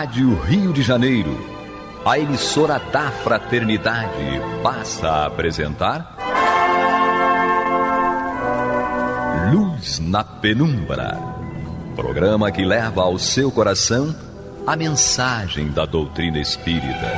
Rádio Rio de Janeiro, a emissora da Fraternidade, passa a apresentar Luz na Penumbra, programa que leva ao seu coração a mensagem da doutrina espírita.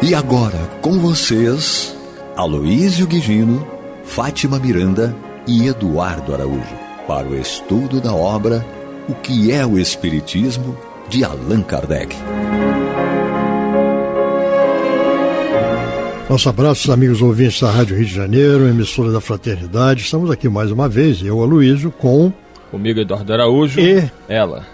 E agora, com vocês, Aloísio Guigino, Fátima Miranda e Eduardo Araújo, para o estudo da obra O que é o Espiritismo, de Allan Kardec. Nosso abraço, amigos ouvintes da Rádio Rio de Janeiro, emissora da Fraternidade. Estamos aqui mais uma vez, eu, Aloísio, comigo, Eduardo Araújo, e ela,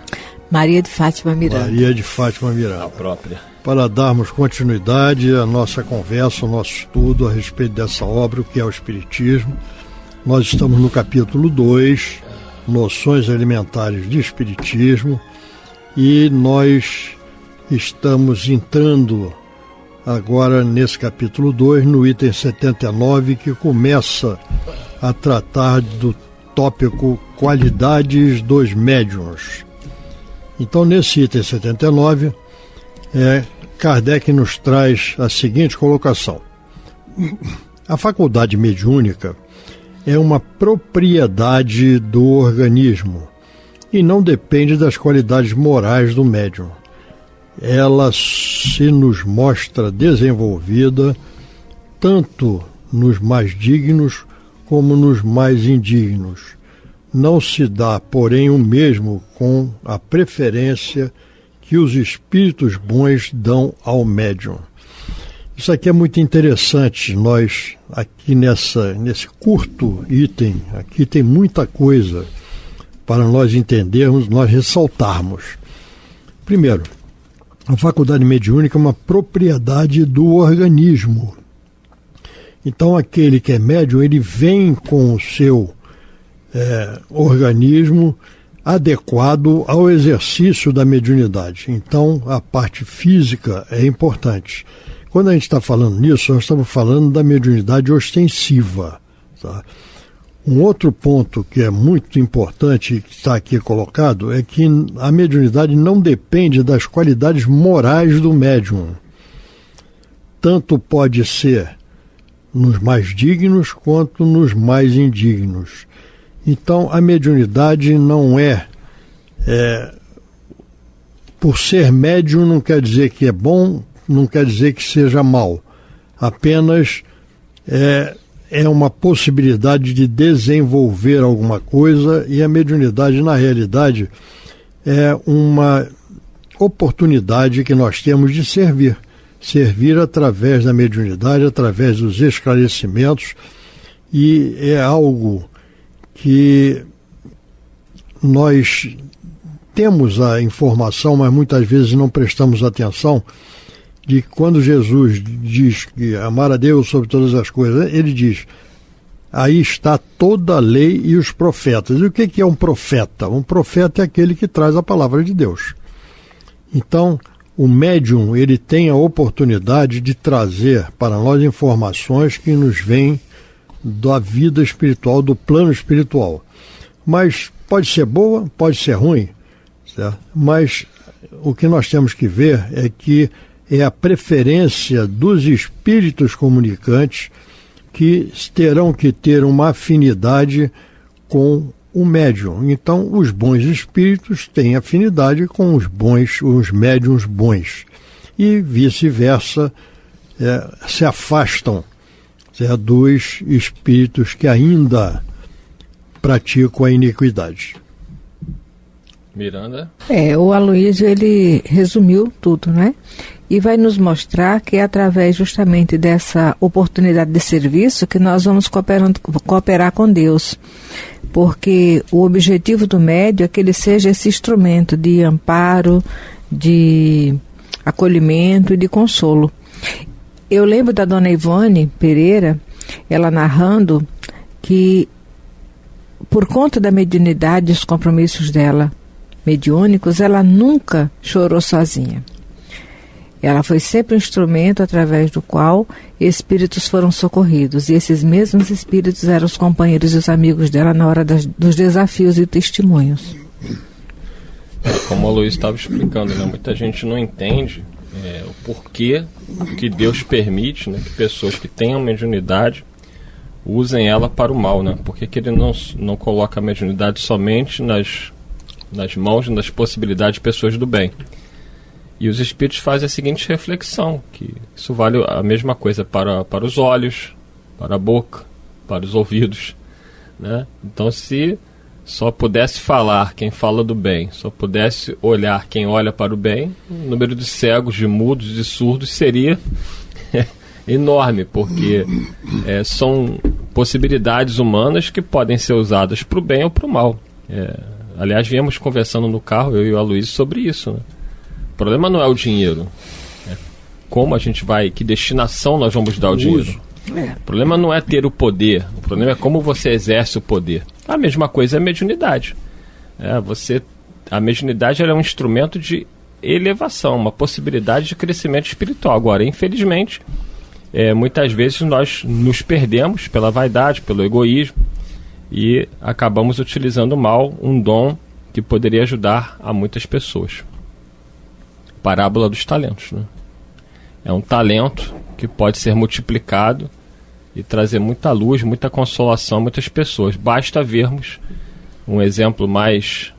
Maria de Fátima Miranda. Maria de Fátima Miranda. A própria. Para darmos continuidade à nossa conversa, ao nosso estudo a respeito dessa obra, o que é o Espiritismo. Nós estamos no capítulo 2, Noções Elementares de Espiritismo, e nós estamos entrando agora nesse capítulo 2, no item 79, que começa a tratar do tópico Qualidades dos Médiuns. Então, nesse item 79, Kardec nos traz a seguinte colocação: a faculdade mediúnica é uma propriedade do organismo e não depende das qualidades morais do médium. Ela se nos mostra desenvolvida tanto nos mais dignos como nos mais indignos. Não se dá, porém, o mesmo com a preferência que os espíritos bons dão ao médium. Isso aqui é muito interessante. Nós, aqui nesse curto item, aqui tem muita coisa para nós entendermos, nós ressaltarmos. Primeiro, a faculdade mediúnica é uma propriedade do organismo. Então, aquele que é médium, ele vem com o seu organismo adequado ao exercício da mediunidade. Então, a parte física é importante. Quando a gente está falando nisso, nós estamos falando da mediunidade ostensiva. Tá? Um outro ponto que é muito importante e que está aqui colocado é que a mediunidade não depende das qualidades morais do médium. Tanto pode ser nos mais dignos quanto nos mais indignos. Então, a mediunidade não é por ser médium não quer dizer que é bom, não quer dizer que seja mal. Apenas é uma possibilidade de desenvolver alguma coisa, e a mediunidade, na realidade, é uma oportunidade que nós temos de servir. Servir através da mediunidade, através dos esclarecimentos, e é algo que nós temos a informação, mas muitas vezes não prestamos atenção, de que quando Jesus diz que amar a Deus sobre todas as coisas, ele diz, aí está toda a lei e os profetas. E o que é um profeta? Um profeta é aquele que traz a palavra de Deus. Então, o médium, ele tem a oportunidade de trazer para nós informações que nos vêm da vida espiritual, do plano espiritual. Mas pode ser boa, pode ser ruim, certo? Mas o que nós temos que ver é que é a preferência dos espíritos comunicantes que terão que ter uma afinidade com o médium. Então, os bons espíritos têm afinidade com os médiuns bons. E vice-versa, se afastam dos espíritos que ainda praticam a iniquidade. Miranda? O Aloísio, ele resumiu tudo, né? E vai nos mostrar que é através justamente dessa oportunidade de serviço que nós vamos cooperar com Deus. Porque o objetivo do médium é que ele seja esse instrumento de amparo, de acolhimento e de consolo. Eu lembro da dona Ivone Pereira, ela narrando que, por conta da mediunidade e dos compromissos dela mediúnicos, ela nunca chorou sozinha. Ela foi sempre um instrumento através do qual espíritos foram socorridos. E esses mesmos espíritos eram os companheiros e os amigos dela na hora dos desafios e testemunhos. Como a Luiz estava explicando, né? Muita gente não entende o porquê que Deus permite, né, que pessoas que tenham mediunidade usem ela para o mal, né? Por que ele não coloca a mediunidade somente nas mãos, nas possibilidades de pessoas do bem? E os espíritos fazem a seguinte reflexão, que isso vale a mesma coisa para os olhos, para a boca, para os ouvidos, né? Então, se só pudesse falar quem fala do bem, só pudesse olhar quem olha para o bem, o número de cegos, de mudos, de surdos seria enorme, porque são possibilidades humanas que podem ser usadas para o bem ou para o mal. Aliás, viemos conversando no carro, eu e o Aloysio, sobre isso, né? O problema não é o dinheiro, como a gente vai, que destinação nós vamos dar o dinheiro. O problema não é ter o poder, o problema é como você exerce o poder. A mesma coisa é a mediunidade. A mediunidade ela é um instrumento de elevação, uma possibilidade de crescimento espiritual. Agora, infelizmente, muitas vezes nós nos perdemos pela vaidade, pelo egoísmo, e acabamos utilizando mal um dom que poderia ajudar a muitas pessoas. Parábola dos talentos, né? É um talento que pode ser multiplicado e trazer muita luz, muita consolação a muitas pessoas. Basta vermos um exemplo mais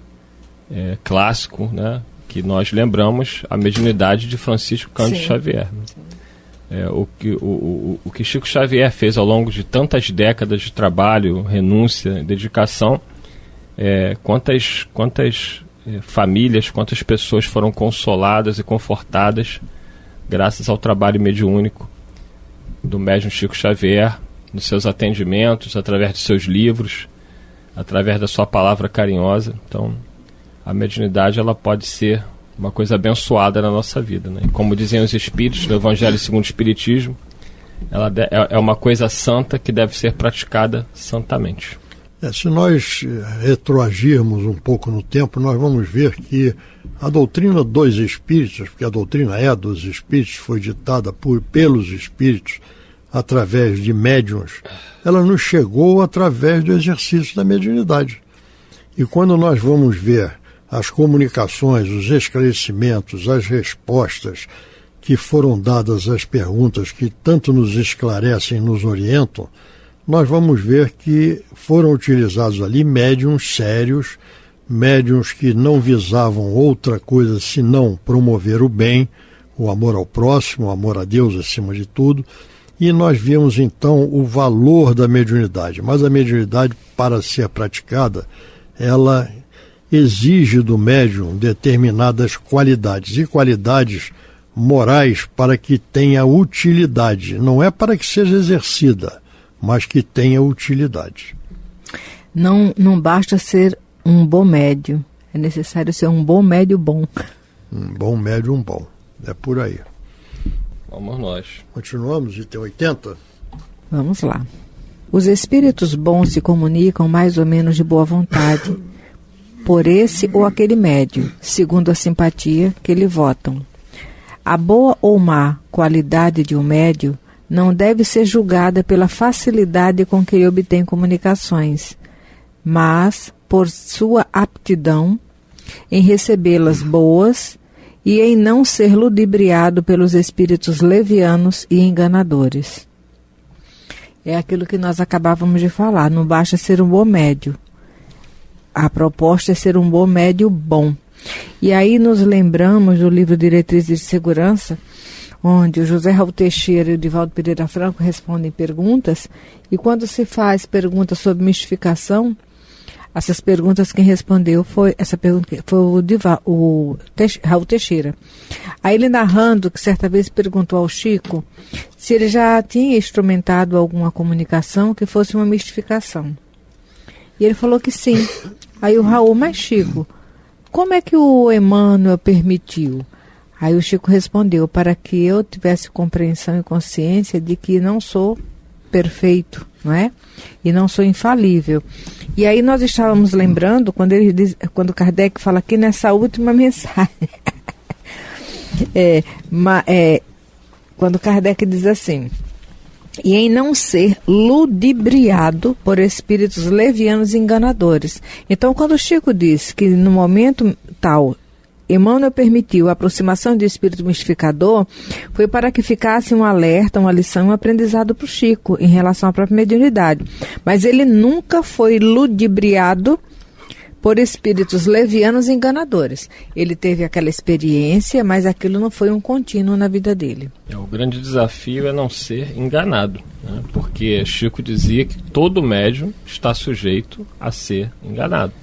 clássico, né, que nós lembramos, a mediunidade de Francisco Cândido Xavier. Né? O que Chico Xavier fez ao longo de tantas décadas de trabalho, renúncia, dedicação, quantas famílias, quantas pessoas foram consoladas e confortadas graças ao trabalho mediúnico do médium Chico Xavier, nos seus atendimentos, através de seus livros, através da sua palavra carinhosa. Então, a mediunidade ela pode ser uma coisa abençoada na nossa vida, né? E como dizem os Espíritos, no Evangelho segundo o Espiritismo, ela é uma coisa santa que deve ser praticada santamente. Se nós retroagirmos um pouco no tempo, nós vamos ver que a doutrina dos espíritos, porque a doutrina dos espíritos, foi ditada pelos espíritos através de médiuns, ela nos chegou através do exercício da mediunidade. E quando nós vamos ver as comunicações, os esclarecimentos, as respostas que foram dadas às perguntas que tanto nos esclarecem e nos orientam, nós vamos ver que foram utilizados ali médiuns sérios, médiuns que não visavam outra coisa senão promover o bem, o amor ao próximo, o amor a Deus acima de tudo, e nós vimos então o valor da mediunidade. Mas a mediunidade, para ser praticada, ela exige do médium determinadas qualidades, e qualidades morais para que tenha utilidade, não é para que seja exercida, mas que tenha utilidade. Não basta ser um bom médium, é necessário ser um bom médium bom. Um bom médium bom, é por aí. Vamos nós. Continuamos, item 80? Vamos lá. Os espíritos bons se comunicam mais ou menos de boa vontade por esse ou aquele médium, segundo a simpatia que lhe votam. A boa ou má qualidade de um médium não deve ser julgada pela facilidade com que ele obtém comunicações, mas por sua aptidão em recebê-las boas e em não ser ludibriado pelos espíritos levianos e enganadores. É aquilo que nós acabávamos de falar, não basta ser um bom médium. A proposta é ser um bom médium bom. E aí nos lembramos do livro Diretrizes de Segurança, onde o José Raul Teixeira e o Divaldo Pereira Franco respondem perguntas, e quando se faz perguntas sobre mistificação, essas perguntas quem respondeu foi o Raul Teixeira. Aí ele narrando que certa vez perguntou ao Chico se ele já tinha instrumentado alguma comunicação que fosse uma mistificação. E ele falou que sim. Aí o Raul, mas Chico, como é que o Emmanuel permitiu? Aí o Chico respondeu, para que eu tivesse compreensão e consciência de que não sou perfeito, não é? E não sou infalível. E aí nós estávamos lembrando, quando Kardec fala aqui nessa última mensagem, Quando Kardec diz assim: e em não ser ludibriado por espíritos levianos e enganadores. Então, quando Chico diz que no momento tal Emmanuel permitiu a aproximação de espírito mistificador, foi para que ficasse um alerta, uma lição, um aprendizado para o Chico em relação à própria mediunidade. Mas ele nunca foi ludibriado por espíritos levianos e enganadores. Ele teve aquela experiência, mas aquilo não foi um contínuo na vida dele. O grande desafio é não ser enganado, né? Porque Chico dizia que todo médium está sujeito a ser enganado.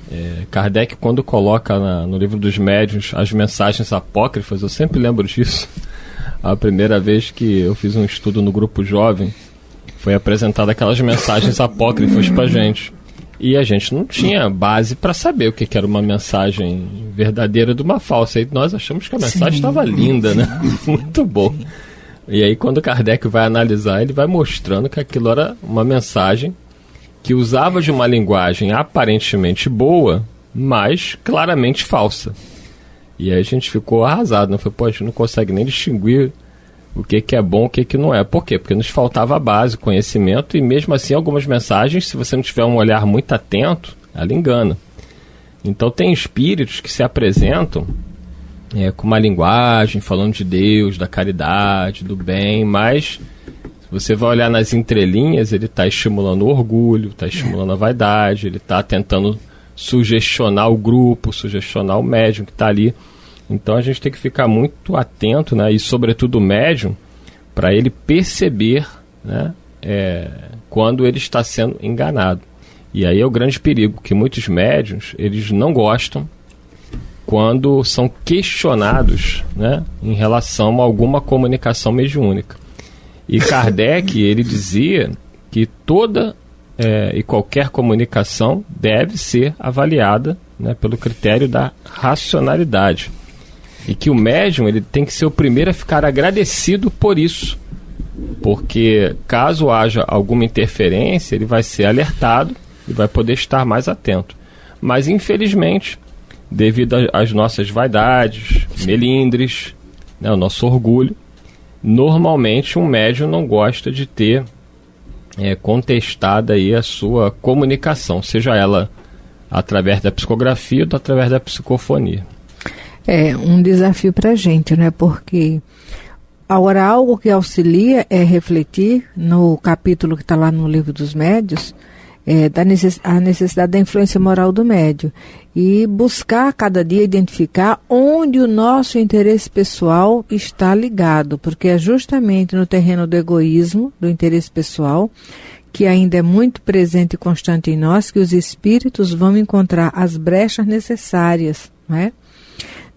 Kardec, quando coloca no livro dos médiuns as mensagens apócrifas, eu sempre lembro disso. A primeira vez que eu fiz um estudo no grupo jovem, foi apresentada aquelas mensagens apócrifas pra gente. E a gente não tinha base para saber o que era uma mensagem verdadeira de uma falsa. E nós achamos que a mensagem estava linda, né? Muito bom. E aí, quando Kardec vai analisar, ele vai mostrando que aquilo era uma mensagem que usava de uma linguagem aparentemente boa, mas claramente falsa. E aí a gente ficou arrasado, né? Foi, pô, a gente não consegue nem distinguir o que é bom, o que não é. Por quê? Porque nos faltava base, conhecimento, e mesmo assim algumas mensagens, se você não tiver um olhar muito atento, ela engana. Então tem espíritos que se apresentam com uma linguagem, falando de Deus, da caridade, do bem, mas se você vai olhar nas entrelinhas, ele está estimulando o orgulho, está estimulando a vaidade, ele está tentando sugestionar o grupo, sugestionar o médium que está ali. Então a gente tem que ficar muito atento, né? E sobretudo o médium, para ele perceber, né? Quando ele está sendo enganado. E aí é o grande perigo, que muitos médiuns, eles não gostam quando são questionados, né? Em relação a alguma comunicação mediúnica. E Kardec, ele dizia que toda e qualquer comunicação deve ser avaliada, né, pelo critério da racionalidade. E que o médium, ele tem que ser o primeiro a ficar agradecido por isso. Porque caso haja alguma interferência, ele vai ser alertado e vai poder estar mais atento. Mas infelizmente, devido às nossas vaidades, melindres, né, o nosso orgulho, normalmente um médium não gosta de ter contestada aí a sua comunicação, seja ela através da psicografia ou através da psicofonia. É um desafio para a gente, né? Porque agora algo que auxilia é refletir no capítulo que está lá no livro dos médios, a necessidade da influência moral do médium e buscar cada dia identificar onde o nosso interesse pessoal está ligado, porque é justamente no terreno do egoísmo, do interesse pessoal, que ainda é muito presente e constante em nós, que os espíritos vão encontrar as brechas necessárias, né?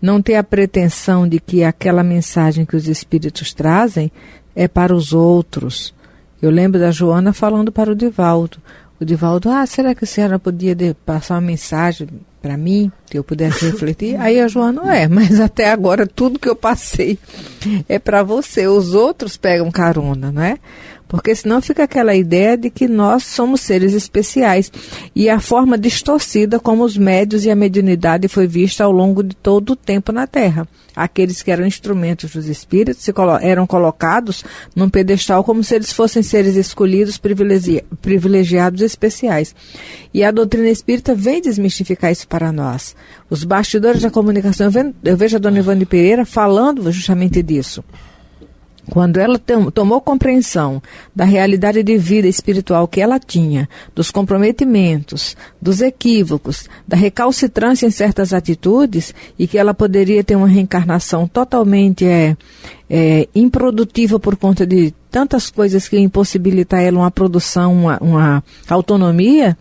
Não ter a pretensão de que aquela mensagem que os espíritos trazem é para os outros. Eu lembro da Joana falando para o Divaldo. O Divaldo, será que a senhora podia passar uma mensagem para mim, que eu pudesse refletir? Aí a Joana, mas até agora tudo que eu passei é para você. Os outros pegam carona, não é? Porque senão fica aquela ideia de que nós somos seres especiais. E a forma distorcida como os médios e a mediunidade foi vista ao longo de todo o tempo na Terra. Aqueles que eram instrumentos dos espíritos eram colocados num pedestal como se eles fossem seres escolhidos, privilegiados especiais. E a doutrina espírita vem desmistificar isso para nós. Os bastidores da comunicação, eu vejo a dona Ivone Pereira falando justamente disso. Quando ela tomou compreensão da realidade de vida espiritual que ela tinha, dos comprometimentos, dos equívocos, da recalcitrância em certas atitudes, e que ela poderia ter uma reencarnação totalmente improdutiva por conta de tantas coisas que impossibilitam ela uma produção, uma autonomia,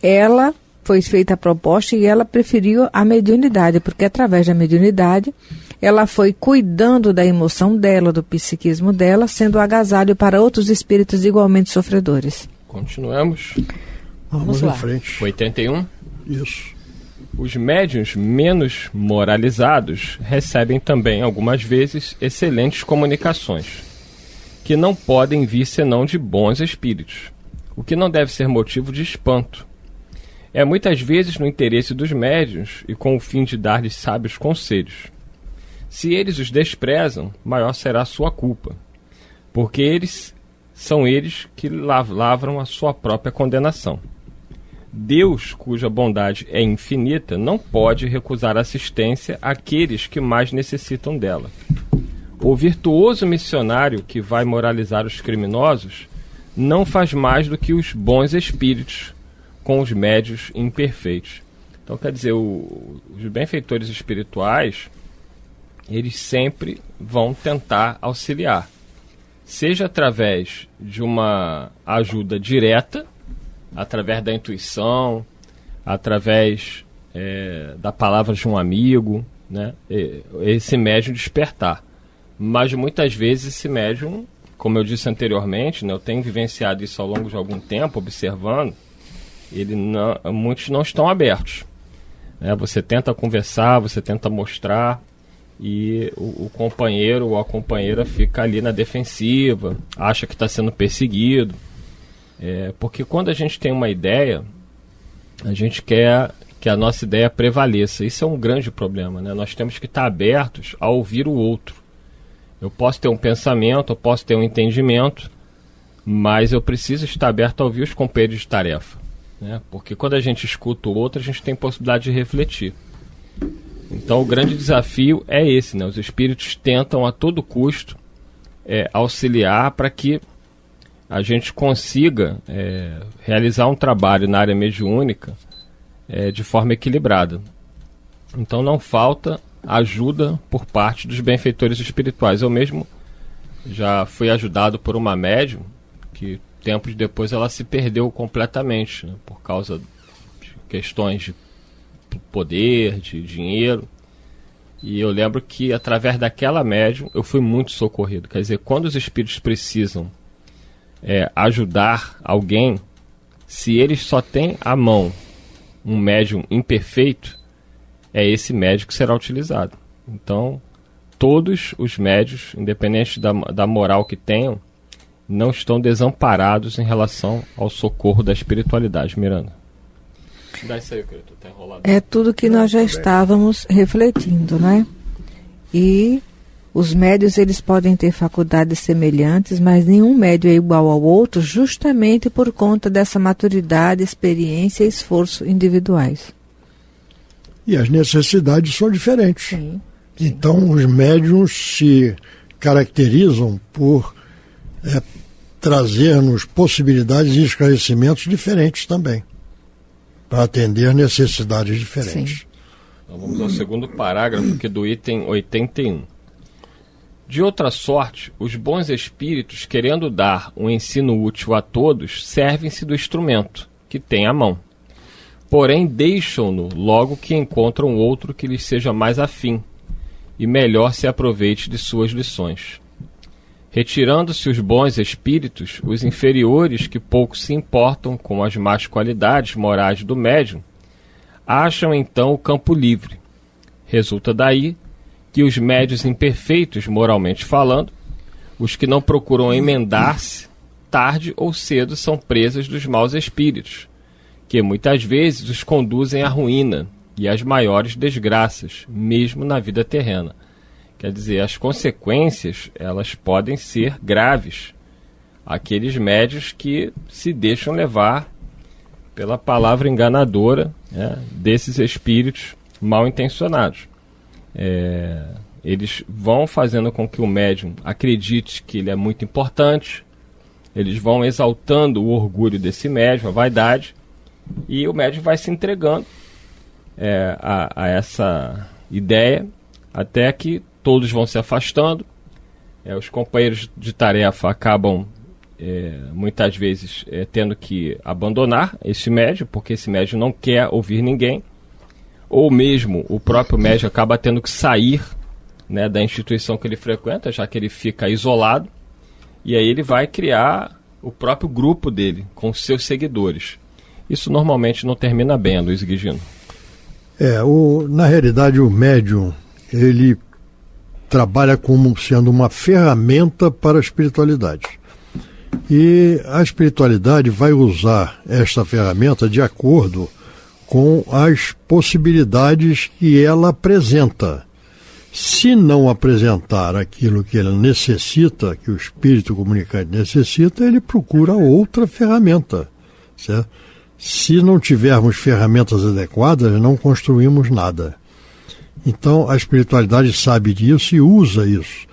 ela foi feita a proposta e ela preferiu a mediunidade, porque através da mediunidade ela foi cuidando da emoção dela, do psiquismo dela, sendo agasalho para outros espíritos igualmente sofredores. Continuamos. Vamos lá. Em frente. 81. Isso. Os médiuns menos moralizados recebem também, algumas vezes, excelentes comunicações, que não podem vir senão de bons espíritos, o que não deve ser motivo de espanto. É muitas vezes no interesse dos médiuns e com o fim de dar-lhes sábios conselhos. Se eles os desprezam, maior será a sua culpa, porque são eles que lavram a sua própria condenação. Deus, cuja bondade é infinita, não pode recusar assistência àqueles que mais necessitam dela. O virtuoso missionário que vai moralizar os criminosos não faz mais do que os bons espíritos com os médios imperfeitos. Então, quer dizer, os benfeitores espirituais, eles sempre vão tentar auxiliar, seja através de uma ajuda direta, através da intuição, através da palavra de um amigo, né? Esse médium despertar. Mas muitas vezes esse médium, como eu disse anteriormente, né, eu tenho vivenciado isso ao longo de algum tempo, observando, muitos não estão abertos. Né? Você tenta conversar, você tenta mostrar, e o companheiro ou a companheira fica ali na defensiva, acha que está sendo perseguido. Porque quando a gente tem uma ideia, a gente quer que a nossa ideia prevaleça. Isso é um grande problema, né? Nós temos que estar abertos a ouvir o outro. Eu posso ter um pensamento, eu posso ter um entendimento, mas eu preciso estar aberto a ouvir os companheiros de tarefa, né? Porque quando a gente escuta o outro, a gente tem possibilidade de refletir. Então o grande desafio é esse, né? Os espíritos tentam a todo custo auxiliar para que a gente consiga realizar um trabalho na área mediúnica de forma equilibrada. Então não falta ajuda por parte dos benfeitores espirituais. Eu mesmo já fui ajudado por uma médium que tempos depois ela se perdeu completamente, né, por causa de questões de poder, de dinheiro. E eu lembro que através daquela médium eu fui muito socorrido. Quer dizer, quando os espíritos precisam ajudar alguém, se eles só têm à mão um médium imperfeito, é esse médium que será utilizado. Então, todos os médios, independente da moral que tenham, não estão desamparados em relação ao socorro da espiritualidade. Miranda. Dá isso aí, que eu tô até enrolado. É tudo que nós já estávamos refletindo, né? E os médios, eles podem ter faculdades semelhantes, mas nenhum médio é igual ao outro, justamente por conta dessa maturidade, experiência e esforço individuais. E as necessidades são diferentes. Sim. Então, os médiuns se caracterizam por trazer-nos possibilidades e esclarecimentos diferentes também, para atender necessidades diferentes. Sim. Então, vamos ao segundo parágrafo aqui do item 81. De outra sorte, os bons espíritos, querendo dar um ensino útil a todos, servem-se do instrumento que têm à mão. Porém, deixam-no logo que encontram outro que lhes seja mais afim e melhor se aproveite de suas lições. Retirando-se os bons espíritos, os inferiores, que pouco se importam com as más qualidades morais do médium, acham então o campo livre. Resulta daí que os médios imperfeitos, moralmente falando, os que não procuram emendar-se, tarde ou cedo são presas dos maus espíritos, que muitas vezes os conduzem à ruína e às maiores desgraças, mesmo na vida terrena. Quer dizer, as consequências, elas podem ser graves. Aqueles médios que se deixam levar pela palavra enganadora, né, desses espíritos mal intencionados. Eles vão fazendo com que o médium acredite que ele é muito importante, eles vão exaltando o orgulho desse médium, a vaidade, e o médium vai se entregando a essa ideia, até que todos vão se afastando. Os companheiros de tarefa acabam muitas vezes tendo que abandonar esse médium, porque esse médium não quer ouvir ninguém, ou mesmo o próprio médium acaba tendo que sair, né, da instituição que ele frequenta, já que ele fica isolado, e aí ele vai criar o próprio grupo dele, com seus seguidores. Isso normalmente não termina bem, Luiz Guigino. Na realidade, o médium, ele trabalha como sendo uma ferramenta para a espiritualidade. E a espiritualidade vai usar esta ferramenta de acordo com as possibilidades que ela apresenta. Se não apresentar aquilo que ele necessita, que o espírito comunicante necessita, ele procura outra ferramenta, certo? Se não tivermos ferramentas adequadas, não construímos nada. Então, a espiritualidade sabe disso e usa isso.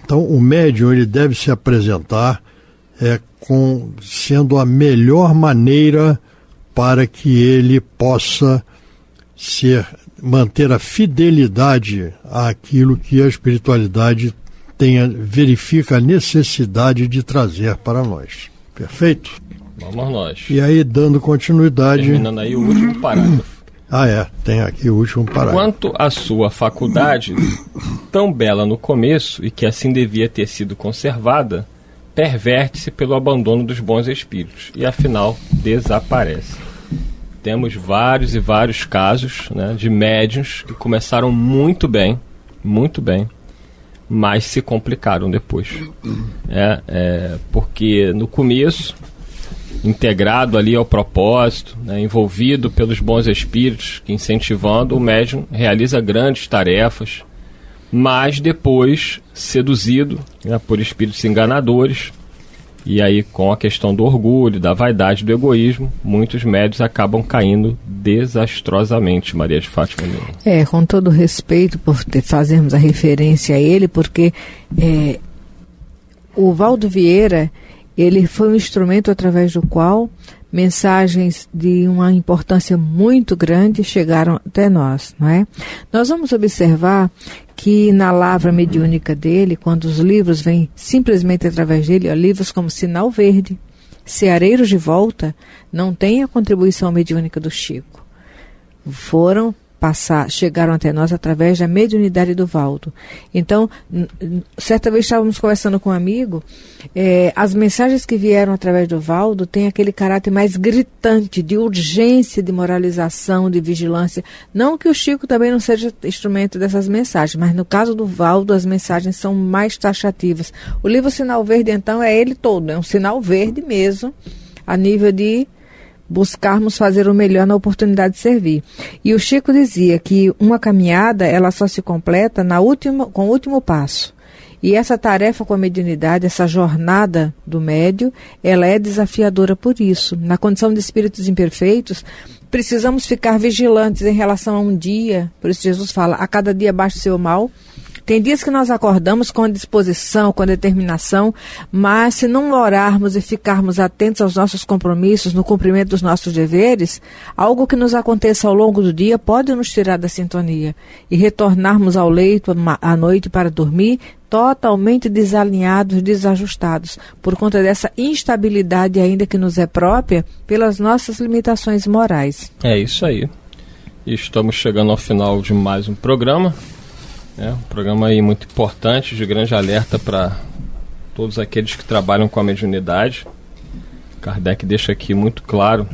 Então, o médium ele deve se apresentar sendo a melhor maneira para que ele possa manter a fidelidade àquilo que a espiritualidade verifica a necessidade de trazer para nós. Perfeito? Vamos nós. E aí, dando continuidade... Terminando aí o último parágrafo. Tem aqui o último parágrafo. Quanto à sua faculdade, tão bela no começo e que assim devia ter sido conservada, perverte-se pelo abandono dos bons espíritos e afinal desaparece. Temos vários e vários casos, né, de médiuns que começaram muito bem, mas se complicaram depois. Porque no começo, integrado ali ao propósito, né, envolvido pelos bons espíritos, que incentivando, o médium realiza grandes tarefas, mas depois seduzido, né, por espíritos enganadores, e aí com a questão do orgulho, da vaidade, do egoísmo, muitos médiuns acabam caindo desastrosamente, Maria de Fátima. Com todo respeito por fazermos a referência a ele, porque o Valdo Vieira, ele foi um instrumento através do qual mensagens de uma importância muito grande chegaram até nós, não é? Nós vamos observar que na lavra mediúnica dele, quando os livros vêm simplesmente através dele, livros como Sinal Verde, Ceareiros de Volta, não tem a contribuição mediúnica do Chico. Chegaram até nós através da mediunidade do Valdo. Então, certa vez estávamos conversando com um amigo, as mensagens que vieram através do Valdo têm aquele caráter mais gritante, de urgência, de moralização, de vigilância. Não que o Chico também não seja instrumento dessas mensagens, mas no caso do Valdo as mensagens são mais taxativas. O livro Sinal Verde, então, é ele todo, é um sinal verde mesmo, a nível de buscarmos fazer o melhor na oportunidade de servir. E o Chico dizia que uma caminhada, ela só se completa com o último passo. E essa tarefa com a mediunidade, essa jornada do médio, ela é desafiadora por isso. Na condição de espíritos imperfeitos, precisamos ficar vigilantes em relação a um dia. Por isso Jesus fala, a cada dia baixe o seu mal. Tem dias que nós acordamos com disposição, com determinação, mas se não orarmos e ficarmos atentos aos nossos compromissos, no cumprimento dos nossos deveres, algo que nos aconteça ao longo do dia pode nos tirar da sintonia e retornarmos ao leito à noite para dormir totalmente desalinhados, desajustados, por conta dessa instabilidade ainda que nos é própria pelas nossas limitações morais. É isso aí. Estamos chegando ao final de mais um programa. Um programa aí muito importante, de grande alerta para todos aqueles que trabalham com a mediunidade. Kardec deixa aqui muito claro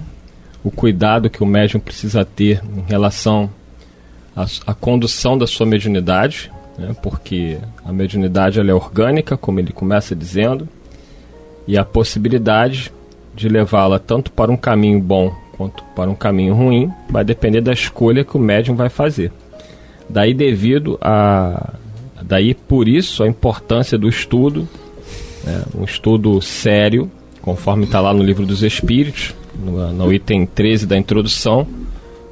o cuidado que o médium precisa ter em relação à condução da sua mediunidade, né? Porque a mediunidade ela é orgânica, como ele começa dizendo, e a possibilidade de levá-la tanto para um caminho bom quanto para um caminho ruim vai depender da escolha que o médium vai fazer. Daí por isso a importância do estudo, um estudo sério, conforme está lá no Livro dos Espíritos, no item 13 da introdução,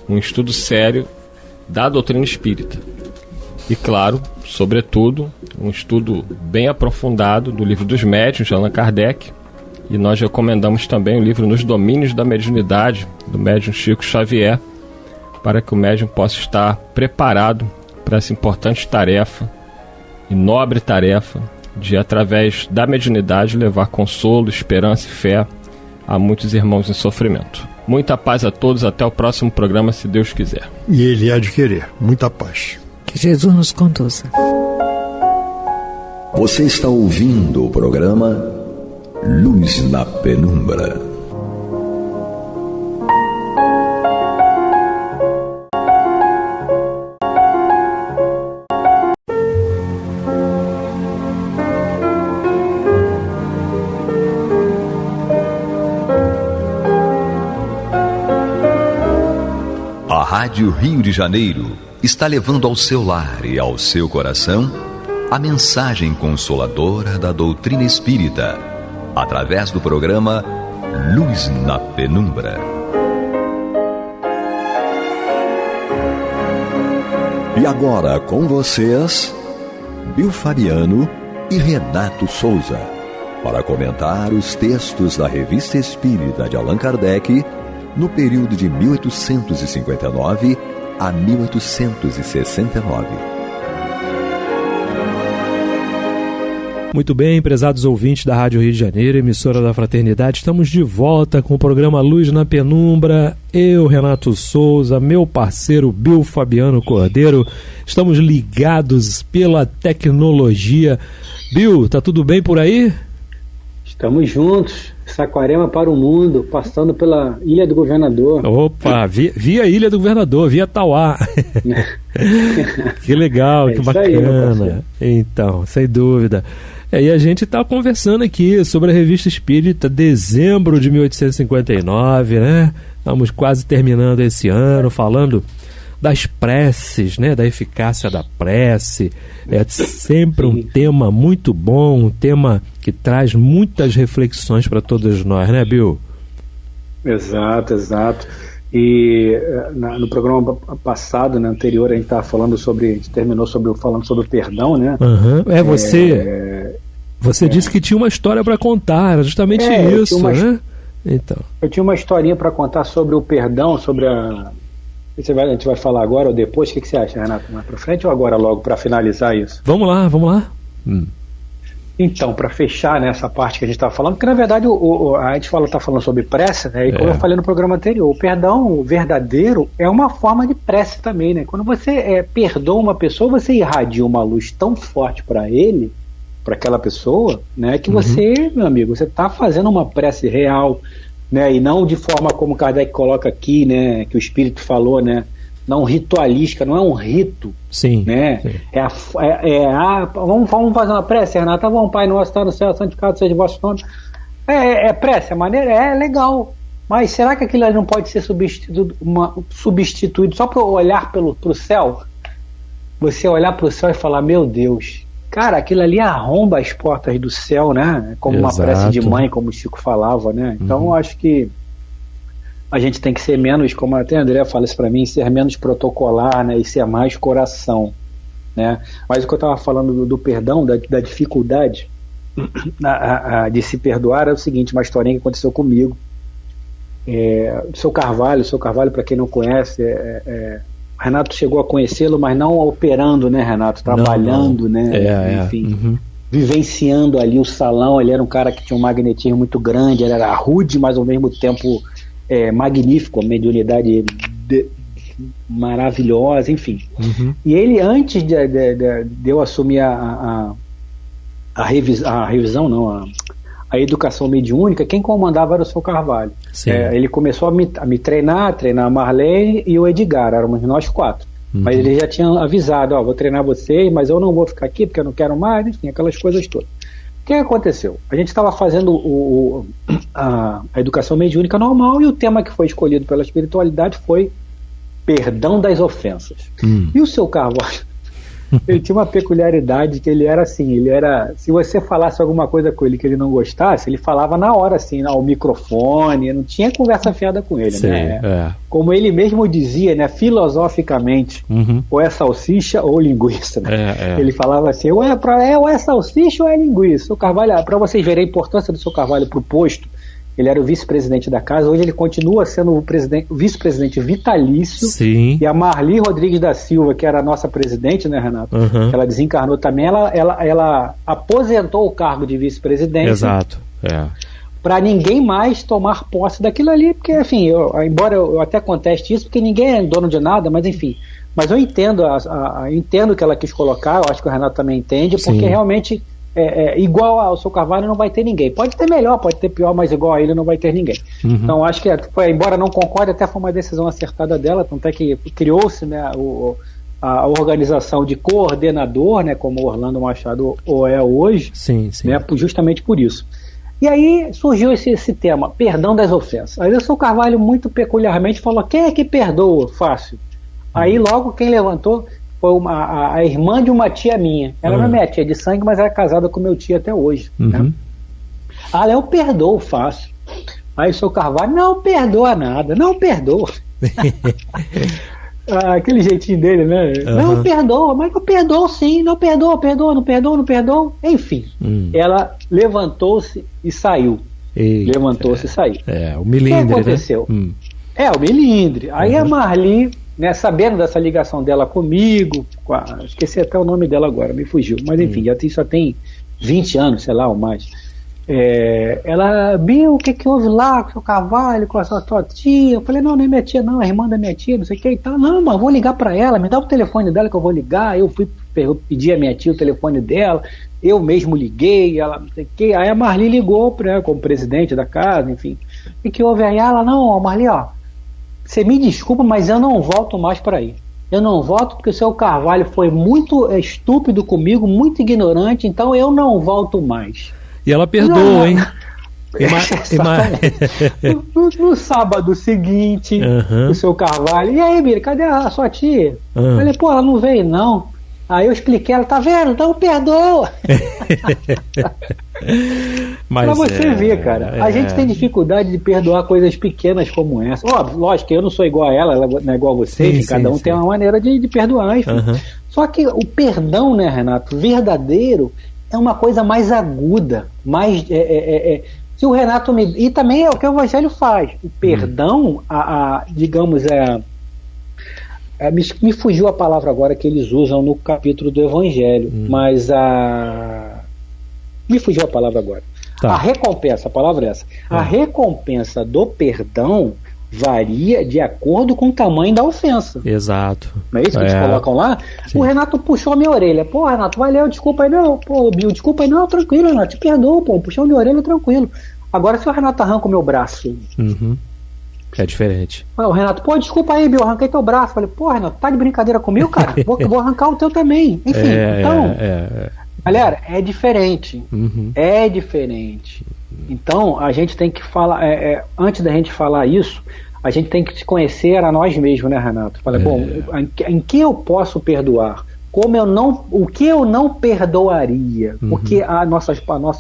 um estudo sério da doutrina espírita. E claro, sobretudo, um estudo bem aprofundado do Livro dos Médiuns, de Allan Kardec, e nós recomendamos também o livro Nos Domínios da Mediunidade, do médium Chico Xavier, para que o médium possa estar preparado para essa importante tarefa e nobre tarefa de, através da mediunidade, levar consolo, esperança e fé a muitos irmãos em sofrimento. Muita paz a todos, até o próximo programa, se Deus quiser. E Ele há de querer. Muita paz. Que Jesus nos conduza. Você está ouvindo o programa Luz na Penumbra. Rádio Rio de Janeiro está levando ao seu lar e ao seu coração a mensagem consoladora da doutrina espírita, através do programa Luz na Penumbra. E agora com vocês, Bill Fabiano e Renato Souza, para comentar os textos da Revista Espírita de Allan Kardec no período de 1859 a 1869. Muito bem, prezados ouvintes da Rádio Rio de Janeiro, emissora da Fraternidade, estamos de volta com o programa Luz na Penumbra. Eu, Renato Souza, meu parceiro Bill Fabiano Cordeiro, estamos ligados pela tecnologia. Bill, tá tudo bem por aí? Estamos juntos, Saquarema para o mundo, passando pela Ilha do Governador. Opa, via Ilha do Governador, via Tauá. Que legal, que bacana. Aí, então, sem dúvida. E a gente está conversando aqui sobre a Revista Espírita, dezembro de 1859, né? Estamos quase terminando esse ano, falando das preces, né? Da eficácia da prece. É sempre um tema muito bom, um tema que traz muitas reflexões para todos nós, né, Bill? Exato. E no programa passado, né, anterior, a gente estava falando sobre, a gente terminou falando sobre o perdão, né? Uhum. Você disse que tinha uma história para contar, era justamente isso, né? Então. Eu tinha uma historinha para contar sobre o perdão, sobre a gente vai falar agora ou depois? O que você acha, Renato? Mais para frente ou agora logo para finalizar isso? Vamos lá. Então, para fechar nessa parte que a gente estava falando, porque na verdade a gente está falando sobre prece, né? E como eu falei no programa anterior, o perdão verdadeiro é uma forma de prece também, né? Quando você perdoa uma pessoa, você irradia uma luz tão forte para ele, para aquela pessoa, né? Que você, meu amigo, você está fazendo uma prece real, né? E não de forma como Kardec coloca aqui, né? Que o Espírito falou, né? Não ritualística, não é um rito. Sim. Né? Sim. Vamos fazer uma prece, Renato. Tá bom, Pai nosso, está no céu, santificado seja o vosso nome. Prece, a maneira é legal. Mas será que aquilo ali não pode ser substituído só para olhar para o céu? Você olhar para o céu e falar, meu Deus, cara, aquilo ali arromba as portas do céu, né? Como uma prece de mãe, como o Chico falava, né? Então eu acho que a gente tem que ser menos, como até a André fala isso para mim, ser menos protocolar, né, e ser mais coração, né? Mas o que eu estava falando do perdão, da dificuldade de se perdoar, é o seguinte, uma historinha que aconteceu comigo. O seu Carvalho, para quem não conhece, o Renato chegou a conhecê-lo, mas não operando, né, Renato? Trabalhando, não. Né? Enfim, vivenciando ali o salão. Ele era um cara que tinha um magnetismo muito grande, ele era rude, mas ao mesmo tempo magnífico, a mediunidade maravilhosa, enfim. E ele, antes de eu assumir a revisão, não, a educação mediúnica, quem comandava era o seu Carvalho. Ele começou a me treinar a Marlene e o Edgar, éramos nós 4. Mas ele já tinha avisado, vou treinar vocês, mas eu não vou ficar aqui porque eu não quero mais, enfim, aquelas coisas todas. O que aconteceu? A gente estava fazendo a educação mediúnica normal e o tema que foi escolhido pela espiritualidade foi perdão das ofensas. E o seu Carvalho, ele tinha uma peculiaridade que ele era assim, se você falasse alguma coisa com ele que ele não gostasse, ele falava na hora, assim, ao microfone, não tinha conversa fiada com ele. Sim, né? Como ele mesmo dizia, né, filosoficamente, ou é salsicha ou linguiça, né? Ele falava assim, ou é salsicha ou é linguiça. O Carvalho, para vocês verem a importância do seu Carvalho para o posto, ele era o vice-presidente da casa, hoje ele continua sendo o vice-presidente vitalício. Sim. E a Marli Rodrigues da Silva, que era a nossa presidente, né, Renato? Que ela desencarnou também, ela aposentou o cargo de vice-presidente. Exato, para ninguém mais tomar posse daquilo ali, porque, enfim, embora eu até conteste isso, porque ninguém é dono de nada, mas enfim. Mas eu entendo, entendo o que ela quis colocar, eu acho que o Renato também entende, porque realmente... igual ao seu Carvalho não vai ter ninguém. Pode ter melhor, pode ter pior, mas igual a ele não vai ter ninguém. Então acho que embora não concorde, até foi uma decisão acertada dela, tanto é que criou-se, né, a organização de coordenador, né, como o Orlando Machado é hoje, né, justamente por isso. E aí surgiu esse tema, perdão das ofensas. Aí o seu Carvalho muito peculiarmente falou, quem é que perdoa fácil? Aí logo quem levantou foi a irmã de uma tia minha. Ela não é minha tia de sangue, mas ela é casada com meu tio até hoje. Né? Eu perdoo fácil. Aí o seu Carvalho, não perdoa nada, não perdoa. Aquele jeitinho dele, né? Não perdoa, mas eu perdoo sim, não perdoa. Enfim, ela levantou-se e saiu. Levantou-se e saiu. O milindre, o que aconteceu? Né? O milindre. Aí a Marli, né, sabendo dessa ligação dela comigo, esqueci até o nome dela agora, me fugiu, mas enfim, só tem 20 anos, sei lá, ou mais. Ela viu o que houve lá com o seu Carvalho, com a sua tia. Eu falei, não é minha tia, não, é irmã da minha tia, não sei o que e tal. Não, mas vou ligar para ela, me dá o telefone dela que eu vou ligar. Eu fui pedir a minha tia o telefone dela, eu mesmo liguei, ela não sei o que. Aí a Marli ligou como presidente da casa, enfim. O que houve aí? Ela, não, Marli, você me desculpa, mas eu não volto mais para aí. Eu não volto porque o seu Carvalho foi muito estúpido comigo, muito ignorante, então eu não volto mais. E ela perdoa, hein? No sábado seguinte, o seu Carvalho, e aí, Miri, cadê a sua tia? Eu falei, ela não veio não. Aí eu expliquei, ela, tá vendo? Não perdoa. Pra você ver, cara, a gente tem dificuldade de perdoar coisas pequenas como essa. Óbvio, lógico que eu não sou igual a ela não é igual a você, cada um tem uma maneira de perdoar, enfim. Só que o perdão, né, Renato, verdadeiro, é uma coisa mais aguda, mais... se o Renato e também é o que o Evangelho faz. O perdão, digamos, me fugiu a palavra agora que eles usam no capítulo do Evangelho, mas me fugiu a palavra agora. Tá. A recompensa, a palavra é essa. A recompensa do perdão varia de acordo com o tamanho da ofensa. Exato. Não é isso que eles colocam lá? Sim. O Renato puxou minha orelha. Pô, Renato, valeu, desculpa aí, não. Pô, Bill, desculpa aí, não, tranquilo, Renato, te perdoo, pô, puxou minha orelha, tranquilo. Agora, se o Renato arranca o meu braço... É diferente. O Renato, desculpa aí, Bill, arranquei teu braço. Falei, Renato, tá de brincadeira comigo, cara? Vou arrancar o teu também. Enfim, galera, é diferente. É diferente. Então, a gente tem que falar, antes da gente falar isso, a gente tem que se conhecer a nós mesmos, né, Renato? Falei, em que eu posso perdoar? O que eu não perdoaria? Porque a nossa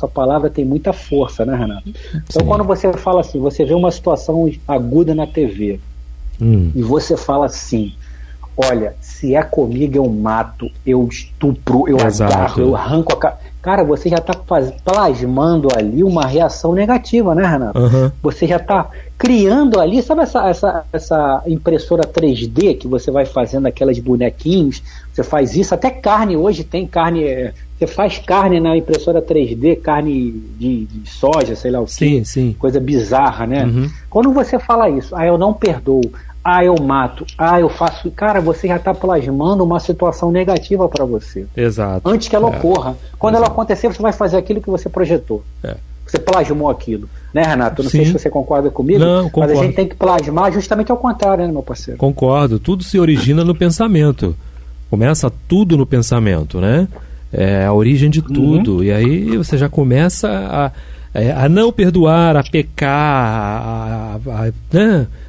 palavra tem muita força, né, Renato? Então, quando você fala assim, você vê uma situação aguda na TV e você fala assim, olha, se é comigo eu mato, eu estupro, eu agarro, eu arranco a cara. Cara, você já está plasmando ali uma reação negativa, né, Renato? Você já está criando ali, sabe essa impressora 3D que você vai fazendo aquelas bonequinhos? Você faz isso, até carne hoje tem carne, você faz carne na impressora 3D, carne de soja, sei lá o que, coisa bizarra, né? Quando você fala isso, eu não perdoo, eu mato, eu faço... Cara, você já está plasmando uma situação negativa para você. Exato. Antes que ela ocorra. Quando ela acontecer, você vai fazer aquilo que você projetou. Você plasmou aquilo. Né, Renato? Eu não sei se você concorda comigo, mas a gente tem que plasmar justamente ao contrário, né, meu parceiro? Concordo. Tudo se origina no pensamento. Começa tudo no pensamento, né? É a origem de tudo. E aí você já começa a não perdoar, a pecar,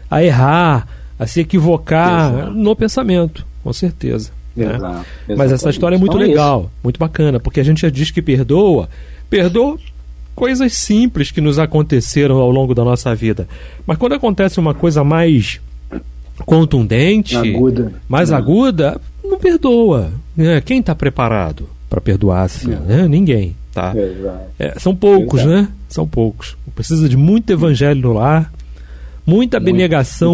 a errar, a se equivocar no pensamento, com certeza. Né? Mas essa história é muito legal, muito bacana, porque a gente já diz que perdoa coisas simples que nos aconteceram ao longo da nossa vida. Mas quando acontece uma coisa mais contundente, mais aguda, não perdoa. Né? Quem está preparado para perdoar assim? Né? Ninguém. Tá? São poucos, né? São poucos. Precisa de muito evangelho no lar, muita abnegação,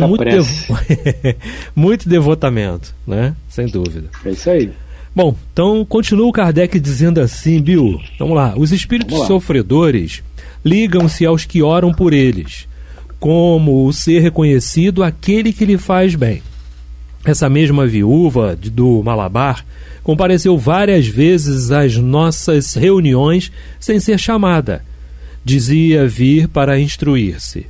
muito devotamento, né? Sem dúvida. É isso aí. Bom, então continua o Kardec dizendo assim, Bill, vamos lá. Os espíritos sofredores ligam-se aos que oram por eles, como o ser reconhecido aquele que lhe faz bem. Essa mesma viúva do Malabar compareceu várias vezes às nossas reuniões sem ser chamada. Dizia vir para instruir-se.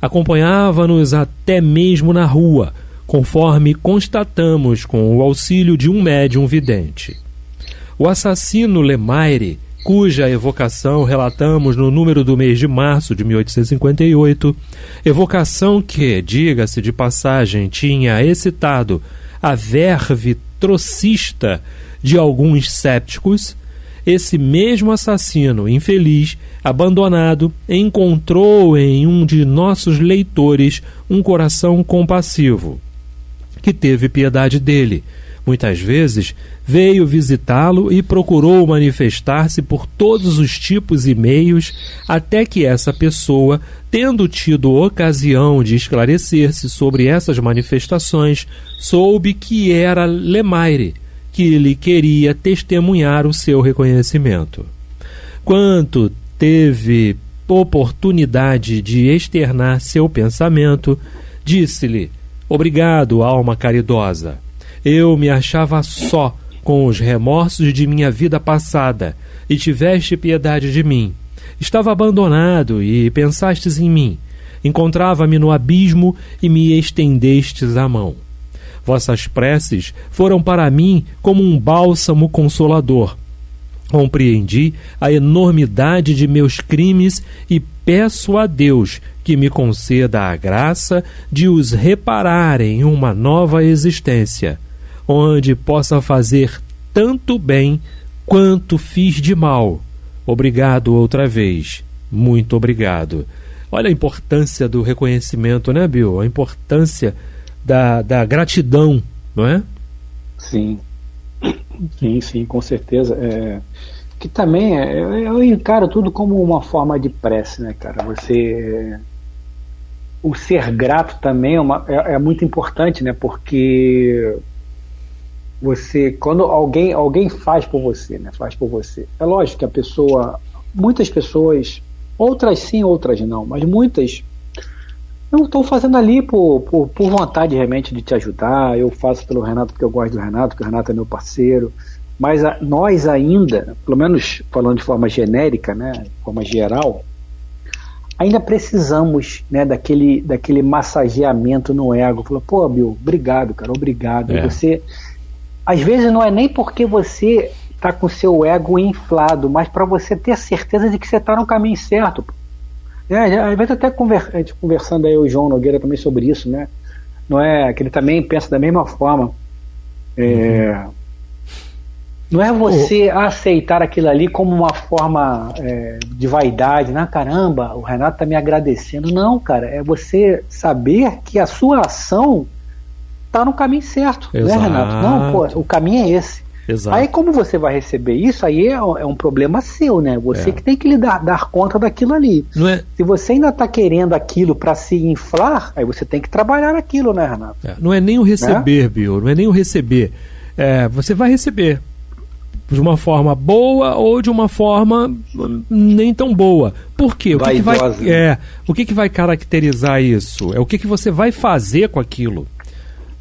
Acompanhava-nos até mesmo na rua, conforme constatamos com o auxílio de um médium vidente. O assassino Lemaire, cuja evocação relatamos no número do mês de março de 1858, evocação que, diga-se de passagem, tinha excitado a verve trocista de alguns céticos, esse mesmo assassino infeliz, abandonado, encontrou em um de nossos leitores um coração compassivo, que teve piedade dele. Muitas vezes veio visitá-lo e procurou manifestar-se por todos os tipos e meios, até que essa pessoa, tendo tido ocasião de esclarecer-se sobre essas manifestações, soube que era Lemaire, que lhe queria testemunhar o seu reconhecimento. Quanto teve oportunidade de externar seu pensamento, disse-lhe: obrigado, alma caridosa. Eu me achava só com os remorsos de minha vida passada, e tiveste piedade de mim. Estava abandonado e pensastes em mim. Encontrava-me no abismo e me estendestes a mão. Vossas preces foram para mim como um bálsamo consolador. Compreendi a enormidade de meus crimes e peço a Deus que me conceda a graça de os reparar em uma nova existência, onde possa fazer tanto bem quanto fiz de mal. Obrigado outra vez. Muito obrigado. Olha a importância do reconhecimento, né, Bill? A importância da gratidão, não é? Sim. Sim, com certeza. Que também eu encaro tudo como uma forma de prece, né, cara? O ser grato também é muito importante, né? Porque quando alguém faz por você, né? Faz por você. É lógico que muitas pessoas, outras sim, outras não, mas muitas não estão fazendo ali por vontade realmente de te ajudar. Eu faço pelo Renato porque eu gosto do Renato, porque o Renato é meu parceiro. Mas nós ainda, pelo menos falando de forma genérica, né, de forma geral, ainda precisamos, né, daquele massageamento no ego. Falou, pô, Bill, obrigado, cara, obrigado. Você, às vezes não é nem porque você está com o seu ego inflado, mas para você ter certeza de que você está no caminho certo. Às vezes até conversando aí o João Nogueira também sobre isso, né? Não é que ele também pensa da mesma forma. Não é você aceitar aquilo ali como uma forma de vaidade, né? Caramba, o Renato está me agradecendo. Não, cara, é você saber que a sua ação está no caminho certo, né, Renato? Não, pô, o caminho é esse. Exato. Aí como você vai receber isso, aí é um problema seu, né? Você que tem que dar conta daquilo ali. Não é... Se você ainda está querendo aquilo para se inflar, aí você tem que trabalhar aquilo, né, Renato? Não é nem o receber, Bill, não é nem o receber. Você vai receber de uma forma boa ou de uma forma nem tão boa. Por quê? O que vai caracterizar isso? É o que você vai fazer com aquilo,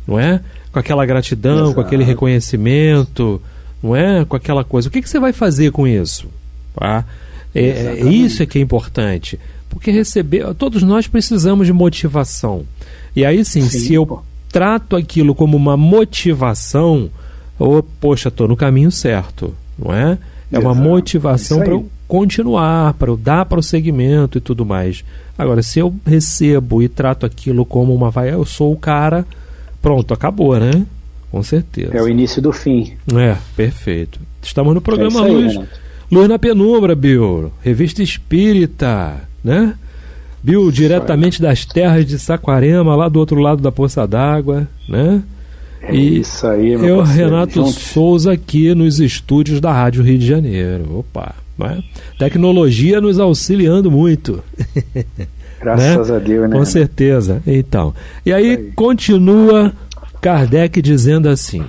não é? Com aquela gratidão, exato, com aquele reconhecimento, não é? Com aquela coisa. O que você vai fazer com isso? Tá? Isso é que é importante. Porque todos nós precisamos de motivação. E aí sim, se eu trato aquilo como uma motivação, poxa, estou no caminho certo, não é? É uma motivação para eu continuar, para eu dar prosseguimento e tudo mais. Agora, se eu recebo e trato aquilo como eu sou o cara, pronto, acabou, né? Com certeza. É o início do fim. Perfeito. Estamos no programa Luz na Penumbra, Bill. Revista Espírita, né? Bill, diretamente das terras de Saquarema, lá do outro lado da Poça d'Água, né? Isso aí, meu parceiro. Renato Souza aqui nos estúdios da Rádio Rio de Janeiro. Opa, né? Tecnologia nos auxiliando muito. Graças a Deus, né? Com certeza. Então, e aí continua Kardec dizendo assim: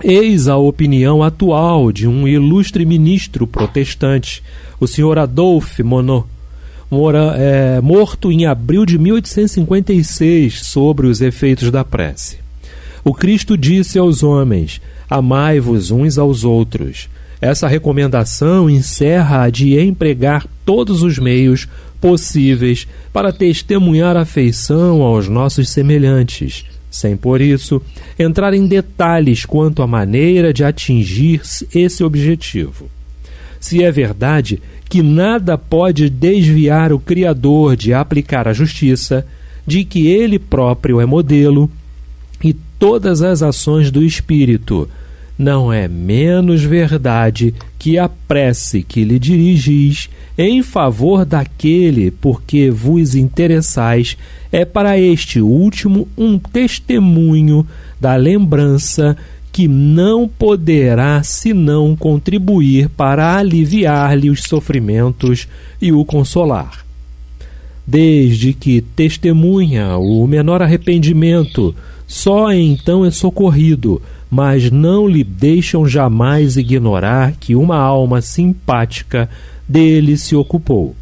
eis a opinião atual de um ilustre ministro protestante, o senhor Adolphe Monod, morto em abril de 1856, sobre os efeitos da prece. O Cristo disse aos homens: amai-vos uns aos outros. Essa recomendação encerra a de empregar todos os meios possíveis para testemunhar afeição aos nossos semelhantes, sem, por isso, entrar em detalhes quanto à maneira de atingir esse objetivo. Se é verdade que nada pode desviar o Criador de aplicar a justiça, de que ele próprio é modelo, e todas as ações do Espírito. Não é menos verdade que a prece que lhe dirigis em favor daquele por que vos interessais é para este último um testemunho da lembrança que não poderá senão contribuir para aliviar-lhe os sofrimentos e o consolar. Desde que testemunha o menor arrependimento, só então é socorrido, mas não lhe deixam jamais ignorar que uma alma simpática dele se ocupou.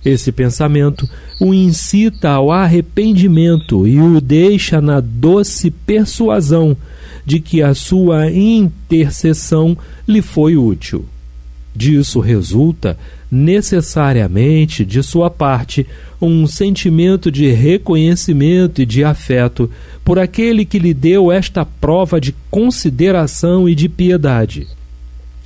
Esse pensamento o incita ao arrependimento e o deixa na doce persuasão de que a sua intercessão lhe foi útil. Disso resulta, necessariamente, de sua parte, um sentimento de reconhecimento e de afeto por aquele que lhe deu esta prova de consideração e de piedade.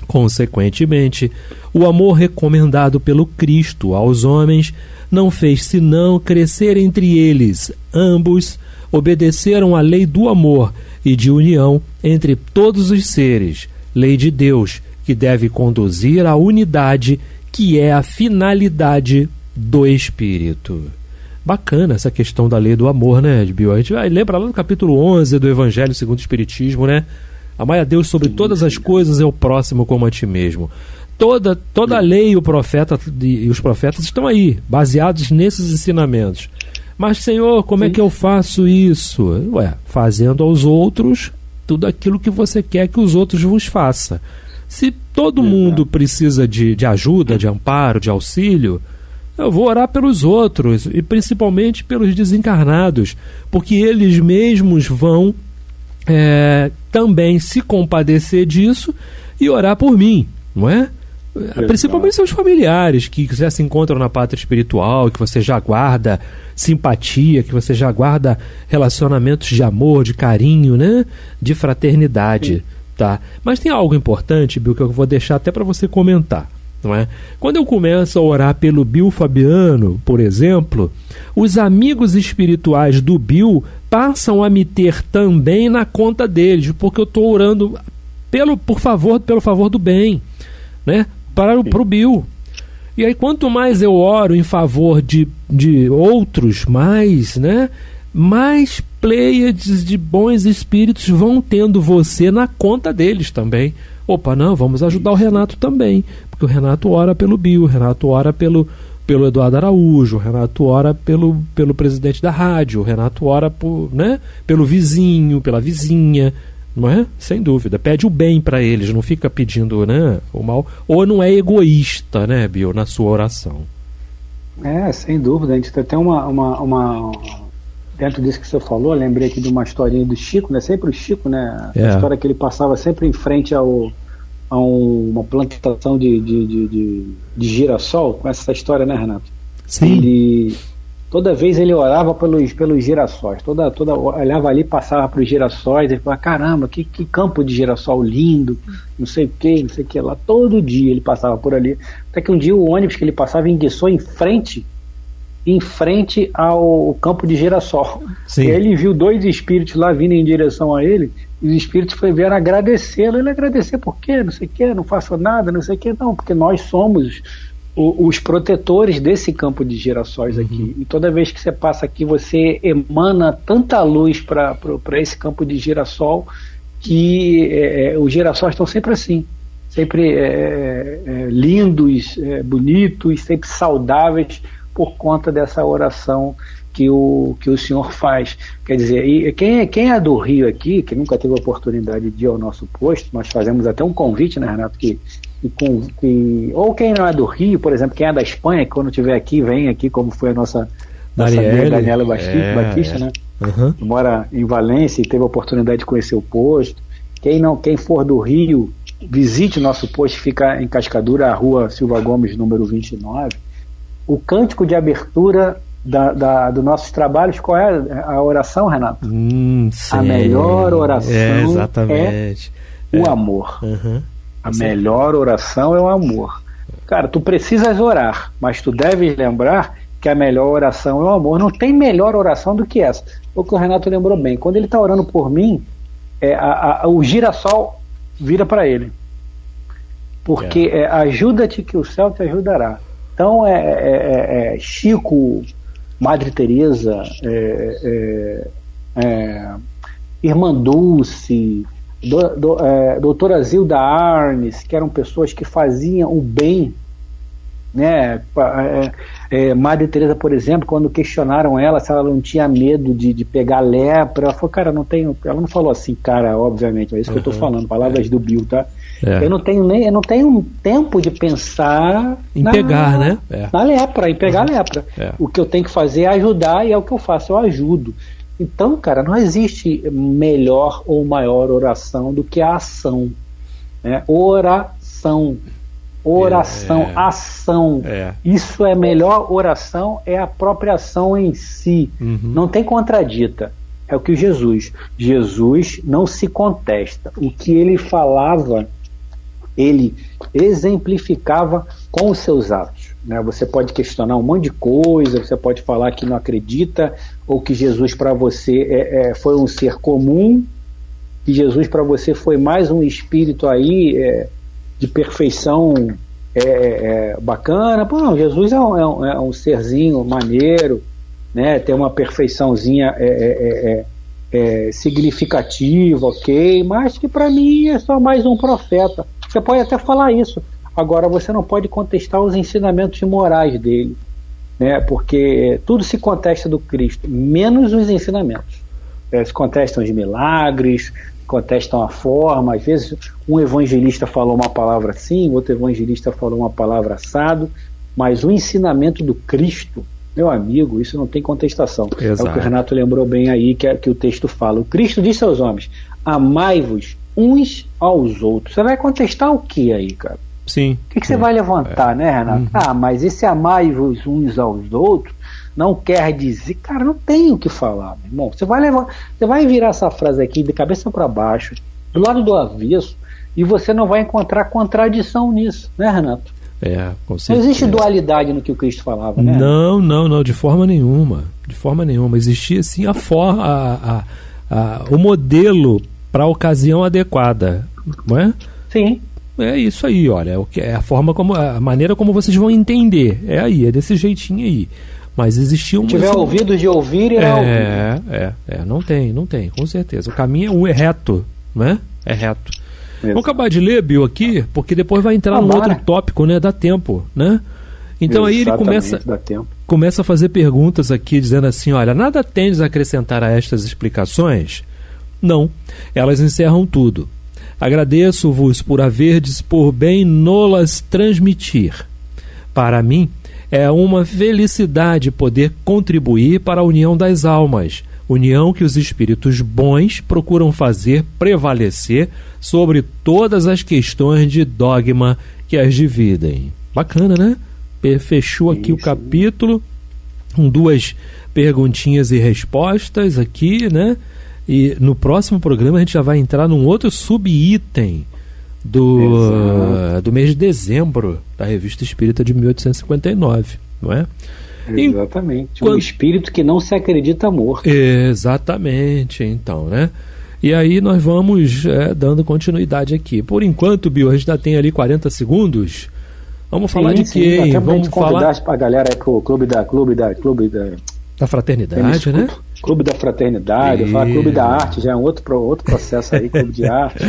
Consequentemente, o amor recomendado pelo Cristo aos homens não fez senão crescer entre eles. Ambos obedeceram à lei do amor e de união entre todos os seres, lei de Deus, que deve conduzir à unidade, que é a finalidade do Espírito. Bacana essa questão da lei do amor, né, Bill? A gente vai lembrar lá no capítulo 11 do Evangelho segundo o Espiritismo, né? Amai a Deus sobre todas as coisas e ao próximo como a ti mesmo. Toda a lei e os profetas estão aí, baseados nesses ensinamentos. Mas, Senhor, como é que eu faço isso? Fazendo aos outros tudo aquilo que você quer que os outros vos façam. Se todo mundo precisa de ajuda, de amparo, de auxílio, eu vou orar pelos outros, e principalmente pelos desencarnados, porque eles mesmos vão também se compadecer disso e orar por mim, não é? Principalmente seus familiares que já se encontram na pátria espiritual, que você já guarda simpatia, que você já guarda relacionamentos de amor, de carinho, né? De fraternidade. Tá? Mas tem algo importante, Bill, que eu vou deixar até para você comentar, não é? Quando eu começo a orar pelo Bill Fabiano, por exemplo, os amigos espirituais do Bill passam a me ter também na conta deles, porque eu estou orando pelo favor do bem, né? Para o Bill. E aí, quanto mais eu oro em favor de outros, mais, né? Mais pleiades de bons espíritos vão tendo você na conta deles também. Opa, não, vamos ajudar o Renato também, porque o Renato ora pelo Bill, o Renato ora pelo Eduardo Araújo, o Renato ora pelo presidente da rádio, o Renato ora pelo vizinho, pela vizinha, não é? Sem dúvida, pede o bem para eles, não fica pedindo, né, o mal, ou não é egoísta, né, Bill, na sua oração. Sem dúvida, a gente tem uma dentro disso que você falou, eu lembrei aqui de uma historinha do Chico, né? Sempre o Chico, né? A história que ele passava sempre em frente a uma plantação de girassol, com essa história, né, Renato? Sim. Toda vez ele orava pelos girassóis, olhava ali, passava para os girassóis, ele falava, caramba, que campo de girassol lindo, não sei o que lá, todo dia ele passava por ali, até que um dia o ônibus que ele passava enguiçou em frente ao campo de girassol. Sim. E aí ele viu dois espíritos lá vindo em direção a ele, e os espíritos vieram agradecê-lo. Ele agradecer por quê? Não sei o que, não faço nada, não sei o que. Não, porque nós somos os protetores desse campo de girassóis aqui. E toda vez que você passa aqui, você emana tanta luz para esse campo de girassol, que os girassóis estão sempre assim, sempre lindos, bonitos, sempre saudáveis, por conta dessa oração que o senhor faz. Quer dizer, e quem é do Rio aqui, que nunca teve a oportunidade de ir ao nosso posto, nós fazemos até um convite, né, Renato, ou quem não é do Rio, por exemplo, quem é da Espanha, que quando estiver aqui, vem aqui, como foi a nossa amiga Daniela Batista, né? Que mora em Valência e teve a oportunidade de conhecer o posto. Quem for do Rio, visite o nosso posto, fica em Cascadura, a rua Silva Gomes, número 29. O cântico de abertura dos nossos trabalhos, qual é a oração, Renato? A melhor oração é o amor. A melhor oração é o amor. Cara, tu precisas orar, mas tu deves lembrar que a melhor oração é o amor. Não tem melhor oração do que essa. O que o Renato lembrou bem. Quando ele está orando por mim, o girassol vira para ele. Porque ajuda-te que o céu te ajudará. Então, Chico, Madre Teresa, Irmã Dulce, doutora Zilda Arnes, que eram pessoas que faziam o bem, né? Madre Teresa, por exemplo, quando questionaram ela se ela não tinha medo de pegar lepra, ela falou, cara, não tenho. Ela não falou assim, cara, obviamente, é isso que eu estou falando, palavras do Bill, tá? Eu não tenho tempo de pensar em pegar, né? Na lepra, em pegar a lepra. O que eu tenho que fazer é ajudar, e é o que eu faço, eu ajudo. Então, cara, não existe melhor ou maior oração do que a ação, né? Oração, ação. Isso é melhor oração, é a própria ação em si. Não tem contradita. É o que Jesus não se contesta. O que ele falava, ele exemplificava com os seus atos. Né? Você pode questionar um monte de coisa, você pode falar que não acredita, ou que Jesus para você foi um ser comum, que Jesus para você foi mais um espírito aí de perfeição bacana. Pô, não, Jesus é um serzinho maneiro, né? Tem uma perfeiçãozinha significativa, ok, mas que para mim é só mais um profeta. Você pode até falar isso. Agora, você não pode contestar os ensinamentos morais dele, né? Porque tudo se contesta do Cristo, menos os ensinamentos. Se contestam os milagres, contestam a forma. Às vezes, um evangelista falou uma palavra assim, outro evangelista falou uma palavra assado, mas o ensinamento do Cristo, meu amigo, isso não tem contestação. Exato. É o que o Renato lembrou bem aí, que o texto fala. O Cristo disse aos homens, amai-vos uns aos outros. Você vai contestar o que aí, cara? Sim. O que você vai levantar, né, Renato? Mas esse amai-vos uns aos outros não quer dizer... Cara, não tem o que falar, meu irmão. Você vai virar essa frase aqui de cabeça para baixo, do lado do avesso, e você não vai encontrar contradição nisso, né, Renato? Com certeza. Não existe dualidade no que o Cristo falava, né? Não, de forma nenhuma. De forma nenhuma. Existia, sim, o modelo para a ocasião adequada, não é? Sim. É isso aí, olha, a maneira como vocês vão entender, é desse jeitinho aí. Mas existia Se tiver ouvido de ouvir, não tem, com certeza. O caminho é reto, né? É reto. Vamos acabar de ler, Bill, aqui, porque depois vai entrar num outro tópico, né? Dá tempo, né? Então aí ele começa a fazer perguntas aqui, dizendo assim, olha, nada tendes a acrescentar a estas explicações? Não, elas encerram tudo. Agradeço-vos por haverdes por bem nolas transmitir. Para mim, é uma felicidade poder contribuir para a união das almas, união que os espíritos bons procuram fazer prevalecer sobre todas as questões de dogma que as dividem. Bacana, né? Fechou aqui o capítulo com 2 perguntinhas e respostas aqui, né? E no próximo programa a gente já vai entrar num outro subitem do mês de dezembro da Revista Espírita de 1859, não é? Exatamente. Um espírito que não se acredita morto. Exatamente, então, né? E aí nós vamos dando continuidade aqui. Por enquanto, Bill, a gente ainda tem ali 40 segundos. Vamos falar de quem? Vamos falar para a galera aí pro clube da fraternidade, né? Clube da Fraternidade, falar Clube da Arte, já é um outro processo aí, Clube de Arte.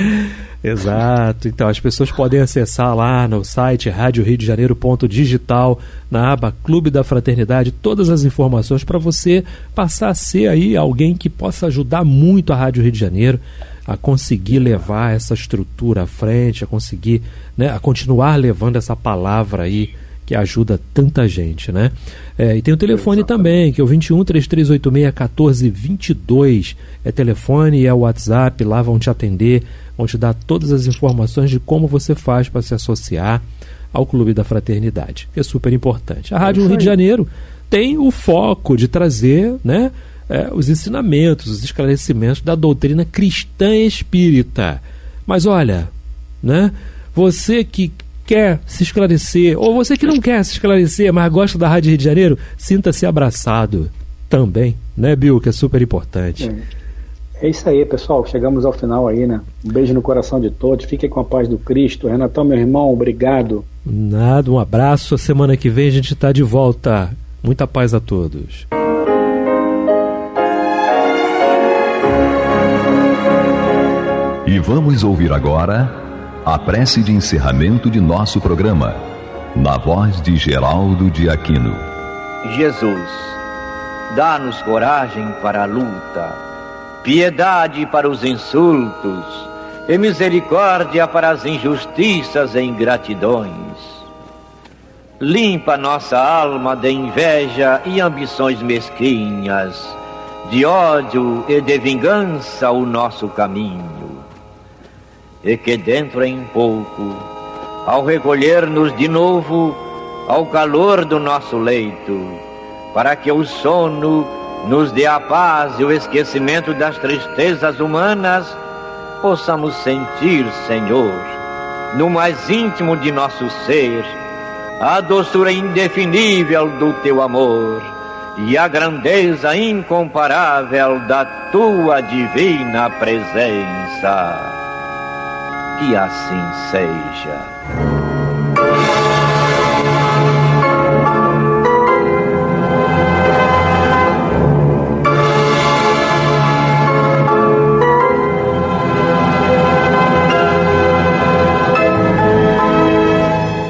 Exato, então as pessoas podem acessar lá no site radioriodejaneiro.digital, na aba Clube da Fraternidade, todas as informações para você passar a ser aí alguém que possa ajudar muito a Rádio Rio de Janeiro a conseguir levar essa estrutura à frente, a conseguir, né, a continuar levando essa palavra aí que ajuda tanta gente, né? E tem o telefone também, que é o 21-3386-1422. É telefone e é o WhatsApp, lá vão te atender, vão te dar todas as informações de como você faz para se associar ao Clube da Fraternidade, que é super importante. A Rádio Rio de Janeiro tem o foco de trazer, né, os ensinamentos, os esclarecimentos da doutrina cristã espírita. Mas olha, né, você que quer se esclarecer, ou você que não quer se esclarecer, mas gosta da Rádio Rio de Janeiro, sinta-se abraçado também, né, Bill, que é super importante. É isso aí, pessoal, chegamos ao final aí, né? Um beijo no coração de todos, fiquem com a paz do Cristo. Renatão, meu irmão, obrigado. Nada, um abraço, a semana que vem a gente está de volta. Muita paz a todos. E vamos ouvir agora a prece de encerramento de nosso programa, na voz de Geraldo de Aquino. Jesus, dá-nos coragem para a luta, piedade para os insultos e misericórdia para as injustiças e ingratidões. Limpa nossa alma de inveja e ambições mesquinhas, de ódio e de vingança o nosso caminho. E que dentro em pouco, ao recolher-nos de novo ao calor do nosso leito, para que o sono nos dê a paz e o esquecimento das tristezas humanas, possamos sentir, Senhor, no mais íntimo de nosso ser, a doçura indefinível do Teu amor e a grandeza incomparável da Tua divina presença. Que assim seja.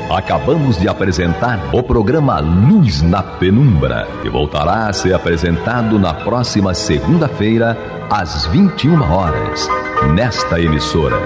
Acabamos de apresentar o programa Luz na Penumbra, que voltará a ser apresentado na próxima segunda-feira, às 21 horas, nesta emissora.